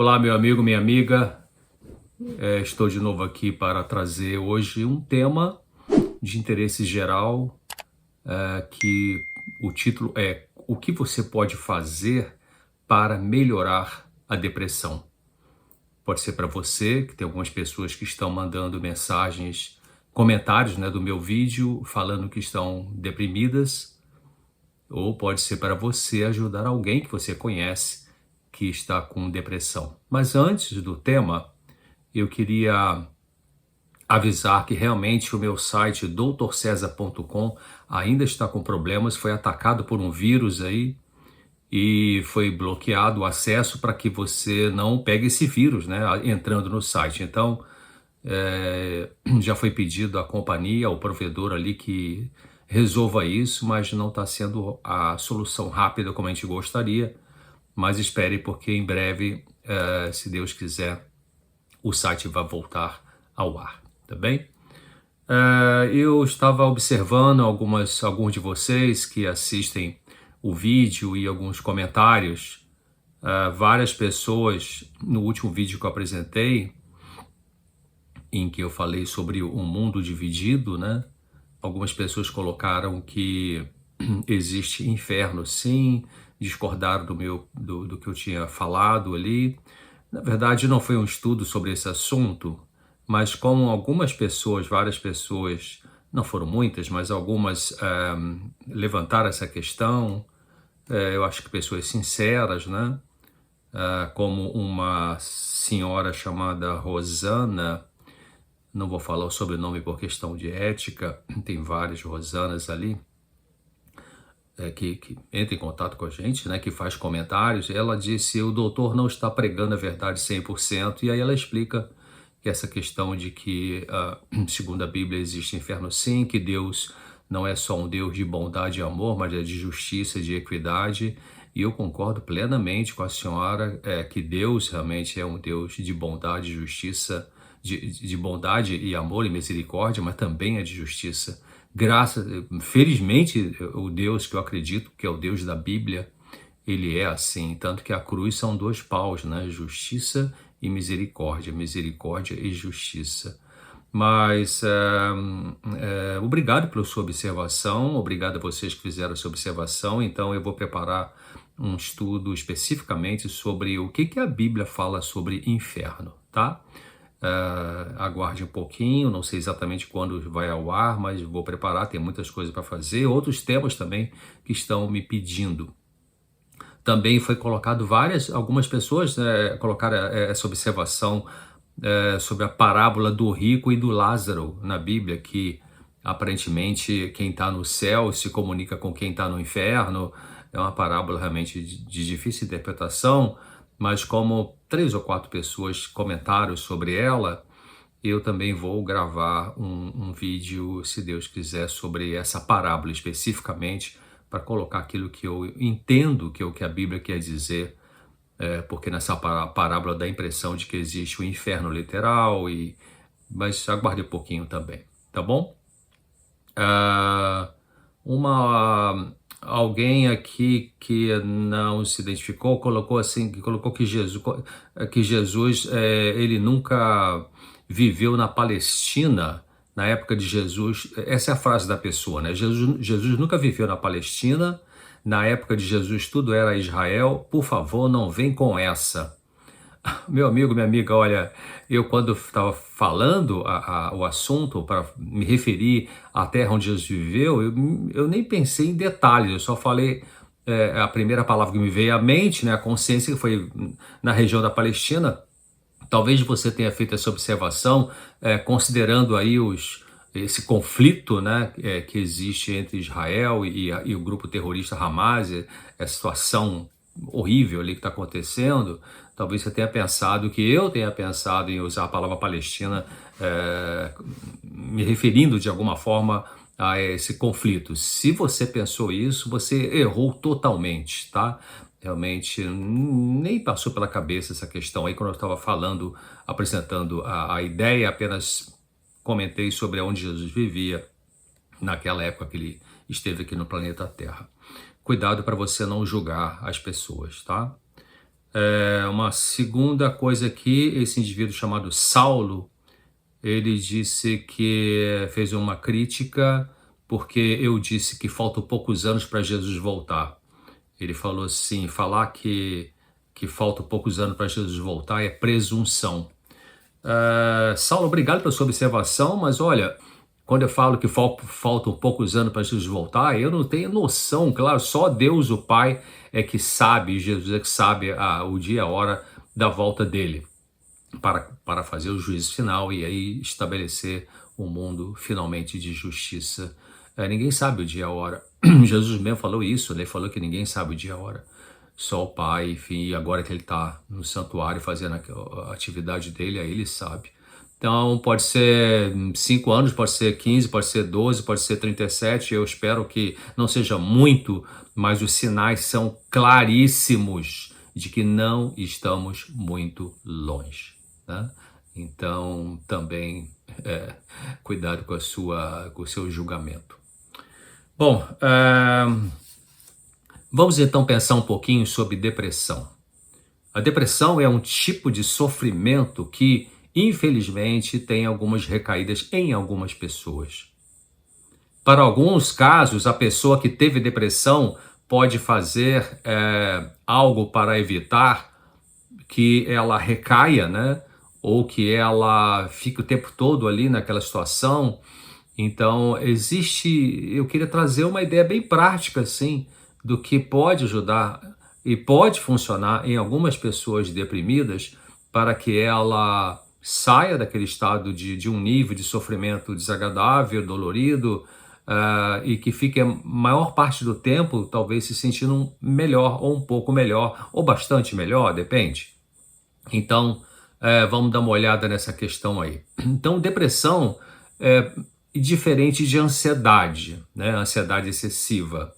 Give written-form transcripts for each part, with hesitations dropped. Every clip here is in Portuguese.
Olá, meu amigo, minha amiga. Estou de novo aqui para trazer hoje um tema de interesse geral, que o título é O que você pode fazer para melhorar a depressão? Pode ser para você, que tem algumas pessoas que estão mandando mensagens, comentários, né, do meu vídeo, falando que estão deprimidas, ou pode ser para você ajudar alguém que você conhece que está com depressão. Mas antes do tema, eu queria avisar que realmente o meu site doutorcesar.com ainda está com problemas, foi atacado por um vírus aí e foi bloqueado o acesso para que você não pegue esse vírus, né, entrando no site. Então, já foi pedido à companhia, ao provedor ali que resolva isso, mas não está sendo a solução rápida como a gente gostaria. Mas espere, porque em breve, se Deus quiser, o site vai voltar ao ar, tá bem? Eu estava observando alguns de vocês que assistem o vídeo e alguns comentários. Várias pessoas, no último vídeo que eu apresentei, em que eu falei sobre um mundo dividido, né? Algumas pessoas colocaram que existe inferno, sim, discordaram do que eu tinha falado ali. Na verdade, não foi um estudo sobre esse assunto, mas como algumas pessoas, várias pessoas, não foram muitas, mas algumas levantaram essa questão, eu acho que pessoas sinceras, né? Como uma senhora chamada Rosana, não vou falar o sobrenome por questão de ética, tem várias Rosanas ali, que entra em contato com a gente, né, que faz comentários. Ela disse: o doutor não está pregando a verdade 100%, e aí ela explica que essa questão de que, segundo a Bíblia, existe inferno sim, que Deus não é só um Deus de bondade e amor, mas é de justiça e de equidade. E eu concordo plenamente com a senhora, que Deus realmente é um Deus de bondade e justiça, de bondade e amor e misericórdia, mas também é de justiça. Felizmente, o Deus que eu acredito, que é o Deus da Bíblia, ele é assim, tanto que a cruz são dois paus, né? Justiça e misericórdia, misericórdia e justiça. Mas obrigado pela sua observação, obrigado a vocês que fizeram essa observação. Então eu vou preparar um estudo especificamente sobre o que a Bíblia fala sobre inferno, tá? Aguarde um pouquinho, não sei exatamente quando vai ao ar, mas vou preparar, tem muitas coisas para fazer, outros temas também que estão me pedindo. Também foi colocado algumas pessoas colocaram essa observação sobre a parábola do rico e do Lázaro na Bíblia, que aparentemente quem está no céu se comunica com quem está no inferno. É uma parábola realmente de difícil interpretação, mas como 3 ou 4 pessoas comentaram sobre ela, eu também vou gravar um vídeo, se Deus quiser, sobre essa parábola especificamente, para colocar aquilo que eu entendo que é o que a Bíblia quer dizer, porque nessa parábola dá a impressão de que existe o inferno literal, mas aguarde um pouquinho também, tá bom? Alguém aqui que não se identificou colocou que Jesus ele nunca viveu na Palestina na época de Jesus. Essa é a frase da pessoa, né? Jesus nunca viveu na Palestina. Na época de Jesus tudo era Israel. Por favor, não vem com essa. Meu amigo, minha amiga, olha, eu quando estava falando o assunto para me referir à terra onde Jesus viveu, eu nem pensei em detalhes, eu só falei a primeira palavra que me veio à mente, né, a consciência, que foi na região da Palestina. Talvez você tenha feito essa observação, considerando aí esse conflito, né, que existe entre Israel e o grupo terrorista Hamas, a situação horrível ali que está acontecendo. Talvez você tenha pensado que eu tenha pensado em usar a palavra Palestina, me referindo de alguma forma a esse conflito. Se você pensou isso, você errou totalmente, tá? Realmente nem passou pela cabeça essa questão aí quando eu estava falando, apresentando a ideia, apenas comentei sobre onde Jesus vivia naquela época que ele esteve aqui no planeta Terra. Cuidado para você não julgar as pessoas, tá? Uma segunda coisa aqui, esse indivíduo chamado Saulo, ele disse que fez uma crítica porque eu disse que faltam poucos anos para Jesus voltar. Ele falou assim, falar que faltam poucos anos para Jesus voltar é presunção. Saulo, obrigado pela sua observação, mas olha, quando eu falo que faltam poucos anos para Jesus voltar, eu não tenho noção, claro, só Deus, o Pai, é que sabe, Jesus é que sabe o dia e a hora da volta dele, para fazer o juízo final e aí estabelecer um mundo finalmente de justiça. Ninguém sabe o dia e a hora. Jesus mesmo falou isso, ele falou que ninguém sabe o dia e a hora. Só o Pai, enfim, e agora que ele está no santuário fazendo a atividade dele, aí ele sabe. Então pode ser 5 anos, pode ser 15, pode ser 12, pode ser 37. Eu espero que não seja muito, mas os sinais são claríssimos de que não estamos muito longe, né? Então também cuidado com com o seu julgamento. Bom, vamos então pensar um pouquinho sobre depressão. A depressão é um tipo de sofrimento que, infelizmente, tem algumas recaídas em algumas pessoas. Para alguns casos, a pessoa que teve depressão pode fazer algo para evitar que ela recaia, né? Ou que ela fique o tempo todo ali naquela situação. Então, eu queria trazer uma ideia bem prática, assim, do que pode ajudar e pode funcionar em algumas pessoas deprimidas para que ela saia daquele estado de um nível de sofrimento desagradável, dolorido, e que fique a maior parte do tempo talvez se sentindo melhor, ou um pouco melhor, ou bastante melhor, depende. Então, vamos dar uma olhada nessa questão aí. Então, depressão é diferente de ansiedade, né? Ansiedade excessiva.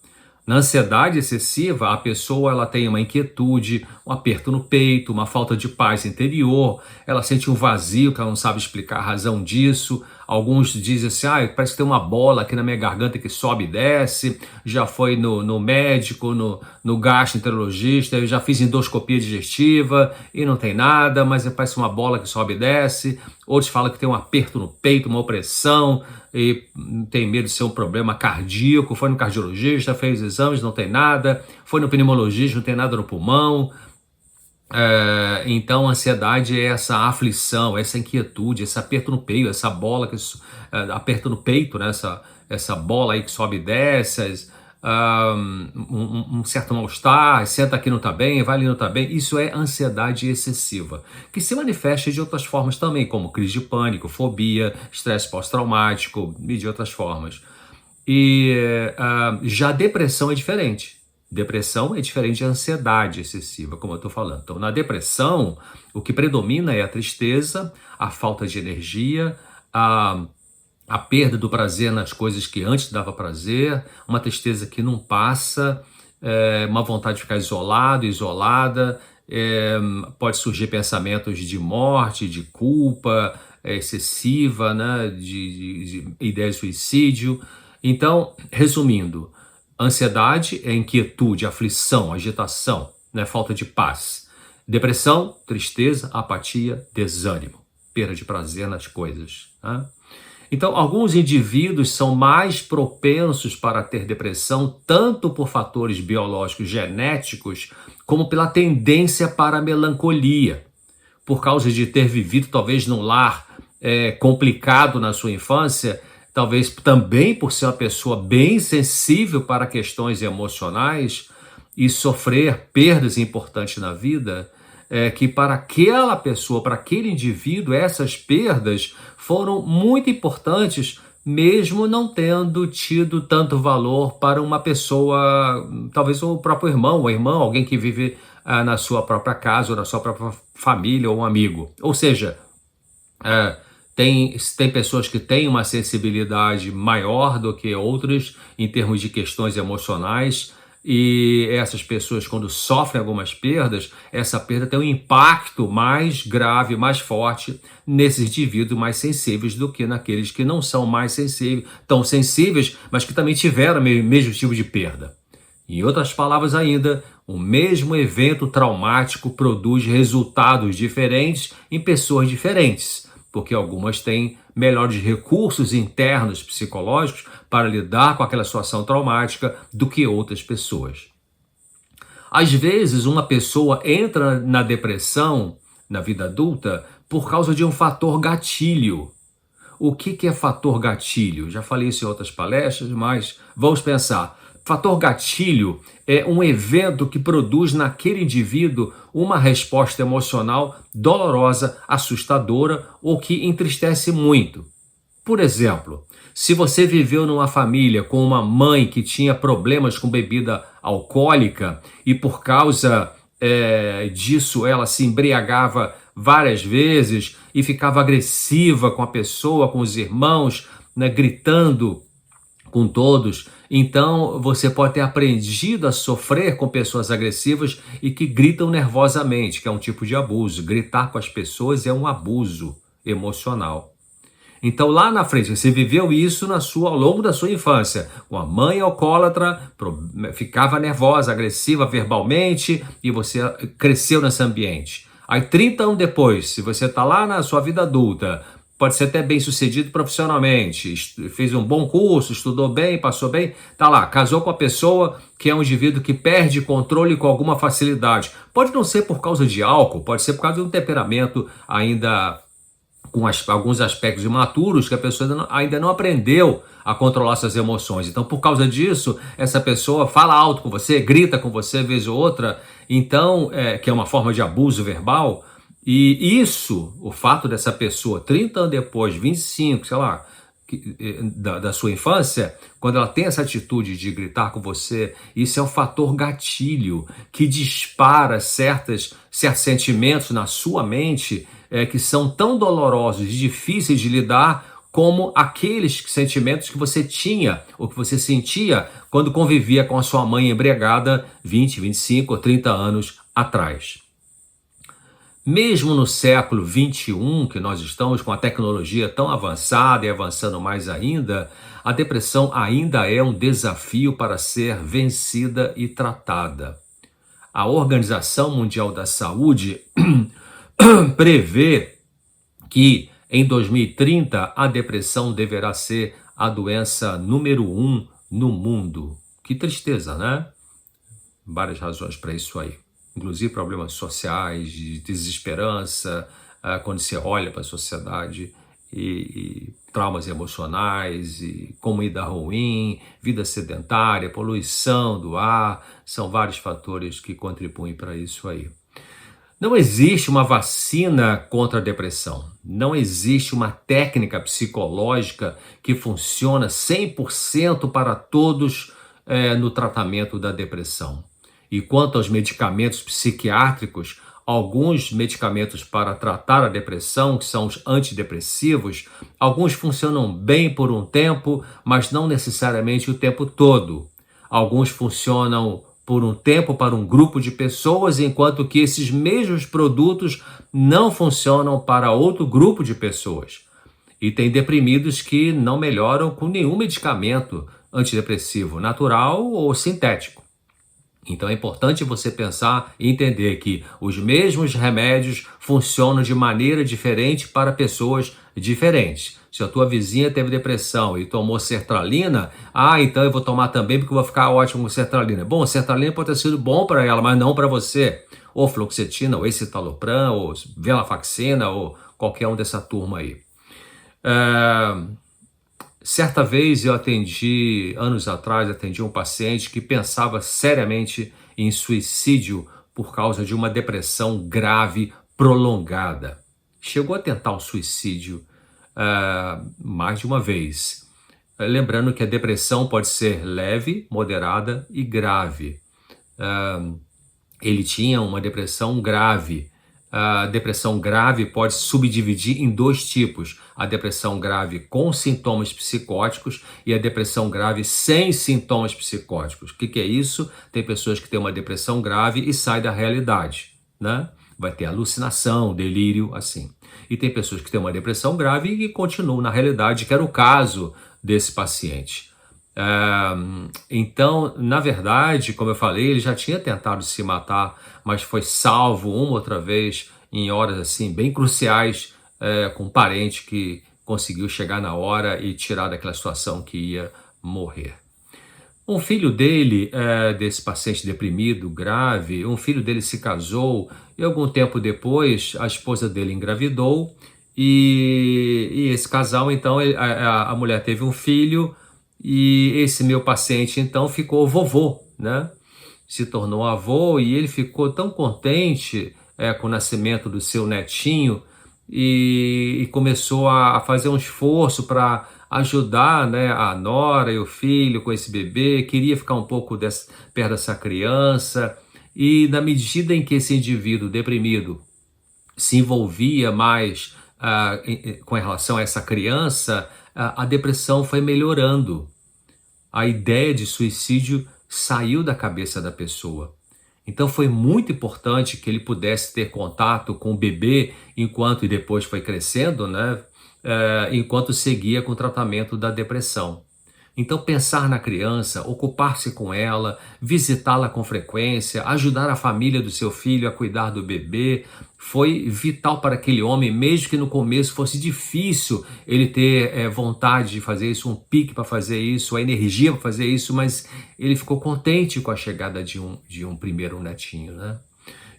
Na ansiedade excessiva, a pessoa ela tem uma inquietude, um aperto no peito, uma falta de paz interior, ela sente um vazio que ela não sabe explicar a razão disso. Alguns dizem assim, parece que tem uma bola aqui na minha garganta que sobe e desce. Já foi no médico, no gastroenterologista, eu já fiz endoscopia digestiva e não tem nada, mas parece uma bola que sobe e desce. Outros falam que tem um aperto no peito, uma opressão, e tem medo de ser um problema cardíaco. Foi no cardiologista, fez exames, não tem nada. Foi no pneumologista, não tem nada no pulmão. Então, a ansiedade é essa aflição, essa inquietude, esse aperto no peito, essa bola que aperta no peito, né? Essa bola aí que sobe e desce, um certo mal-estar, senta aqui não está bem, vai ali não está bem. Isso é ansiedade excessiva, que se manifesta de outras formas também, como crise de pânico, fobia, estresse pós-traumático e de outras formas. E já depressão é diferente. Depressão é diferente de ansiedade excessiva, como eu estou falando. Então, na depressão, o que predomina é a tristeza, a falta de energia, a perda do prazer nas coisas que antes dava prazer, uma tristeza que não passa, uma vontade de ficar isolado, isolada, pode surgir pensamentos de morte, de culpa excessiva, né, de ideia de suicídio. Então, resumindo, ansiedade é inquietude, aflição, agitação, né, falta de paz. Depressão, tristeza, apatia, desânimo, perda de prazer nas coisas, né? Então, alguns indivíduos são mais propensos para ter depressão, tanto por fatores biológicos genéticos, como pela tendência para a melancolia, por causa de ter vivido talvez num lar complicado na sua infância, talvez também por ser uma pessoa bem sensível para questões emocionais e sofrer perdas importantes na vida, que para aquela pessoa, para aquele indivíduo, essas perdas foram muito importantes, mesmo não tendo tido tanto valor para uma pessoa, talvez o próprio irmão ou irmã, alguém que vive na sua própria casa, ou na sua própria família, ou um amigo. Ou seja, tem pessoas que têm uma sensibilidade maior do que outras em termos de questões emocionais, e essas pessoas, quando sofrem algumas perdas, essa perda tem um impacto mais grave, mais forte nesses indivíduos mais sensíveis do que naqueles que não são mais sensíveis, tão sensíveis, mas que também tiveram o mesmo tipo de perda. Em outras palavras ainda, O mesmo evento traumático produz resultados diferentes em pessoas diferentes, porque algumas têm melhores recursos internos psicológicos para lidar com aquela situação traumática do que outras pessoas. Às vezes, uma pessoa entra na depressão na vida adulta por causa de um fator gatilho. O que é fator gatilho? Já falei isso em outras palestras, mas vamos pensar. Fator gatilho é um evento que produz naquele indivíduo uma resposta emocional dolorosa, assustadora ou que entristece muito. Por exemplo, se você viveu numa família com uma mãe que tinha problemas com bebida alcoólica e por causa disso ela se embriagava várias vezes e ficava agressiva com a pessoa, com os irmãos, né, gritando com todos, então você pode ter aprendido a sofrer com pessoas agressivas e que gritam nervosamente, que é um tipo de abuso. Gritar com as pessoas é um abuso emocional. Então lá na frente, você viveu isso ao longo da sua infância, com a mãe alcoólatra, ficava nervosa, agressiva verbalmente e você cresceu nesse ambiente. Aí 30 anos depois, se você está lá na sua vida adulta, pode ser até bem sucedido profissionalmente, fez um bom curso, estudou bem, passou bem, tá lá, casou com a pessoa que é um indivíduo que perde controle com alguma facilidade. Pode não ser por causa de álcool, pode ser por causa de um temperamento ainda com alguns aspectos imaturos que a pessoa ainda não aprendeu a controlar suas emoções. Então, por causa disso, essa pessoa fala alto com você, grita com você vez ou outra, então, que é uma forma de abuso verbal. E isso, o fato dessa pessoa, 30 anos depois, 25, sei lá, da sua infância, quando ela tem essa atitude de gritar com você, isso é um fator gatilho que dispara certos sentimentos na sua mente que são tão dolorosos e difíceis de lidar como aqueles sentimentos que você tinha ou que você sentia quando convivia com a sua mãe embriagada 20, 25 ou 30 anos atrás. Mesmo no século 21, que nós estamos com a tecnologia tão avançada e avançando mais ainda, a depressão ainda é um desafio para ser vencida e tratada. A Organização Mundial da Saúde prevê que em 2030 a depressão deverá ser a doença número 1 no mundo. Que tristeza, né? Várias razões para isso aí. Inclusive problemas sociais, de desesperança, quando você olha para a sociedade, e traumas emocionais, e comida ruim, vida sedentária, poluição do ar, são vários fatores que contribuem para isso aí. Não existe uma vacina contra a depressão. Não existe uma técnica psicológica que funciona 100% para todos no tratamento da depressão. E quanto aos medicamentos psiquiátricos, alguns medicamentos para tratar a depressão, que são os antidepressivos, alguns funcionam bem por um tempo, mas não necessariamente o tempo todo. Alguns funcionam por um tempo para um grupo de pessoas, enquanto que esses mesmos produtos não funcionam para outro grupo de pessoas. E tem deprimidos que não melhoram com nenhum medicamento antidepressivo, natural ou sintético. Então é importante você pensar e entender que os mesmos remédios funcionam de maneira diferente para pessoas diferentes. Se a tua vizinha teve depressão e tomou sertralina, então eu vou tomar também porque eu vou ficar ótimo com sertralina. Bom, sertralina pode ter sido bom para ela, mas não para você. Ou fluoxetina, ou escitalopram, ou venlafaxina, ou qualquer um dessa turma aí. Certa vez anos atrás, atendi um paciente que pensava seriamente em suicídio por causa de uma depressão grave, prolongada. Chegou a tentar um suicídio mais de uma vez. Lembrando que a depressão pode ser leve, moderada e grave. Ele tinha uma depressão grave. A depressão grave pode se subdividir em dois tipos: a depressão grave com sintomas psicóticos e a depressão grave sem sintomas psicóticos. O que é isso? Tem pessoas que têm uma depressão grave e saem da realidade, né? Vai ter alucinação, delírio, assim. E tem pessoas que têm uma depressão grave e continuam na realidade, que era o caso desse paciente. Então, na verdade, como eu falei, ele já tinha tentado se matar, mas foi salvo uma outra vez em horas assim bem cruciais, com um parente que conseguiu chegar na hora e tirar daquela situação que ia morrer. Um filho dele, desse paciente deprimido, grave, um filho dele se casou e algum tempo depois a esposa dele engravidou e esse casal, então, a mulher teve um filho e esse meu paciente, então, ficou vovô, né? Se tornou avô e ele ficou tão contente com o nascimento do seu netinho e começou a fazer um esforço para ajudar, né, a nora e o filho com esse bebê, queria ficar um pouco perto dessa criança e na medida em que esse indivíduo deprimido se envolvia mais com relação a essa criança, a depressão foi melhorando. A ideia de suicídio saiu da cabeça da pessoa. Então foi muito importante que ele pudesse ter contato com o bebê enquanto e depois foi crescendo, né? Enquanto seguia com o tratamento da depressão. Então pensar na criança, ocupar-se com ela, visitá-la com frequência, ajudar a família do seu filho a cuidar do bebê, foi vital para aquele homem, mesmo que no começo fosse difícil ele ter vontade de fazer isso, um pique para fazer isso, a energia para fazer isso, mas ele ficou contente com a chegada de um primeiro netinho, né?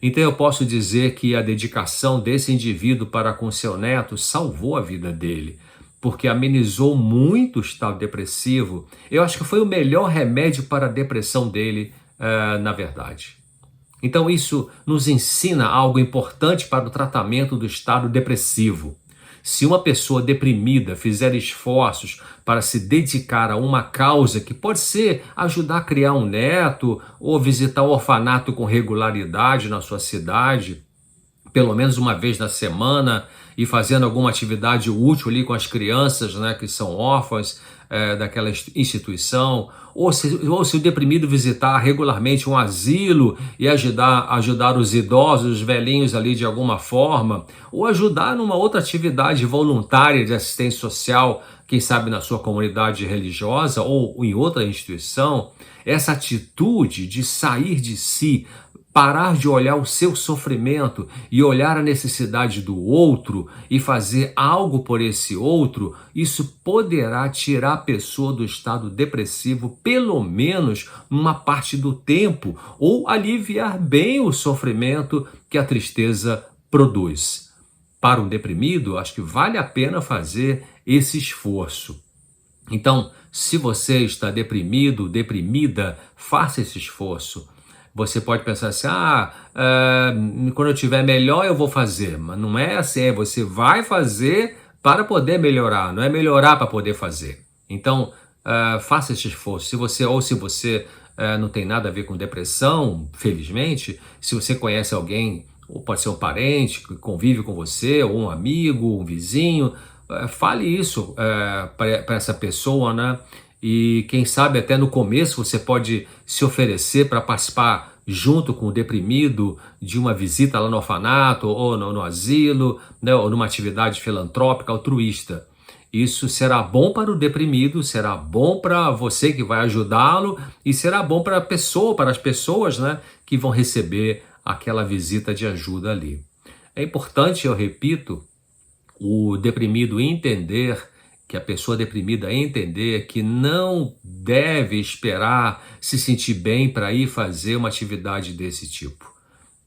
Então eu posso dizer que a dedicação desse indivíduo para com seu neto salvou a vida dele, porque amenizou muito o estado depressivo. Eu acho que foi o melhor remédio para a depressão dele, na verdade. Então isso nos ensina algo importante para o tratamento do estado depressivo. Se uma pessoa deprimida fizer esforços para se dedicar a uma causa que pode ser ajudar a criar um neto ou visitar o orfanato com regularidade na sua cidade, pelo menos uma vez na semana, e fazendo alguma atividade útil ali com as crianças, né, que são órfãs daquela instituição, ou se o deprimido visitar regularmente um asilo e ajudar os idosos, os velhinhos ali de alguma forma, ou ajudar numa outra atividade voluntária de assistência social, quem sabe na sua comunidade religiosa ou em outra instituição, essa atitude de sair de si, parar de olhar o seu sofrimento e olhar a necessidade do outro e fazer algo por esse outro, isso poderá tirar a pessoa do estado depressivo, pelo menos uma parte do tempo, ou aliviar bem o sofrimento que a tristeza produz. Para um deprimido, acho que vale a pena fazer esse esforço. Então, se você está deprimido, deprimida, faça esse esforço. Você pode pensar assim, quando eu estiver melhor eu vou fazer, mas não é assim, você vai fazer para poder melhorar, não é melhorar para poder fazer. Então, faça esse esforço. Se você não tem nada a ver com depressão, felizmente, se você conhece alguém, ou pode ser um parente que convive com você, ou um amigo, um vizinho, fale isso para essa pessoa, né? E quem sabe até no começo você pode se oferecer para participar junto com o deprimido de uma visita lá no orfanato ou no asilo, né, ou numa atividade filantrópica altruísta. Isso será bom para o deprimido, será bom para você que vai ajudá-lo e será bom para as pessoas, né, que vão receber aquela visita de ajuda ali. É importante, eu repito, o deprimido entender, que a pessoa deprimida entender que não deve esperar se sentir bem para ir fazer uma atividade desse tipo.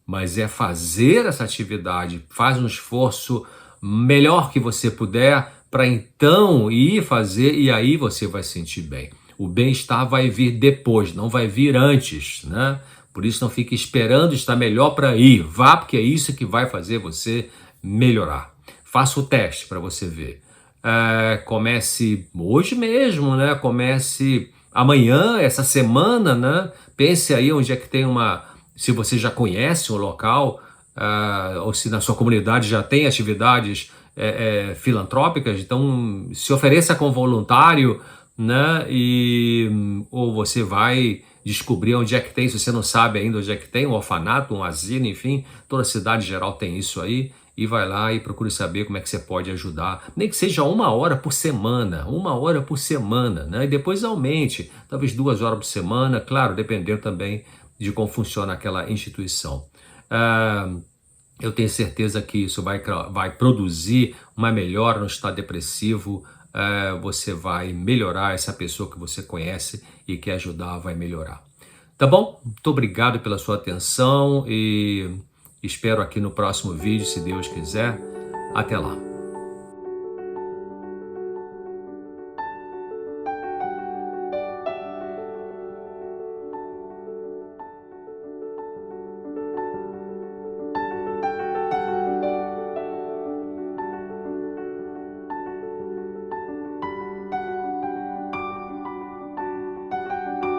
Mas é fazer essa atividade, faz um esforço melhor que você puder para então ir fazer e aí você vai se sentir bem. O bem-estar vai vir depois, não vai vir antes, né? Por isso não fique esperando estar melhor para ir. Vá, porque é isso que vai fazer você melhorar. Faça o teste para você ver. Comece hoje mesmo, né? Comece amanhã, essa semana, né? Pense aí onde é que tem se você já conhece o local, ou se na sua comunidade já tem atividades filantrópicas, então se ofereça como voluntário, né? Ou você vai descobrir onde é que tem, se você não sabe ainda onde é que tem, um orfanato, um asilo, enfim, toda cidade geral tem isso aí, e vai lá e procure saber como é que você pode ajudar, nem que seja 1 hora por semana, 1 hora por semana, né? E depois aumente, talvez 2 horas por semana, claro, dependendo também de como funciona aquela instituição. Eu tenho certeza que isso vai produzir uma melhora no estado depressivo, você vai melhorar, essa pessoa que você conhece e quer ajudar vai melhorar. Tá bom? Muito obrigado pela sua atenção e espero aqui no próximo vídeo, se Deus quiser. Até lá.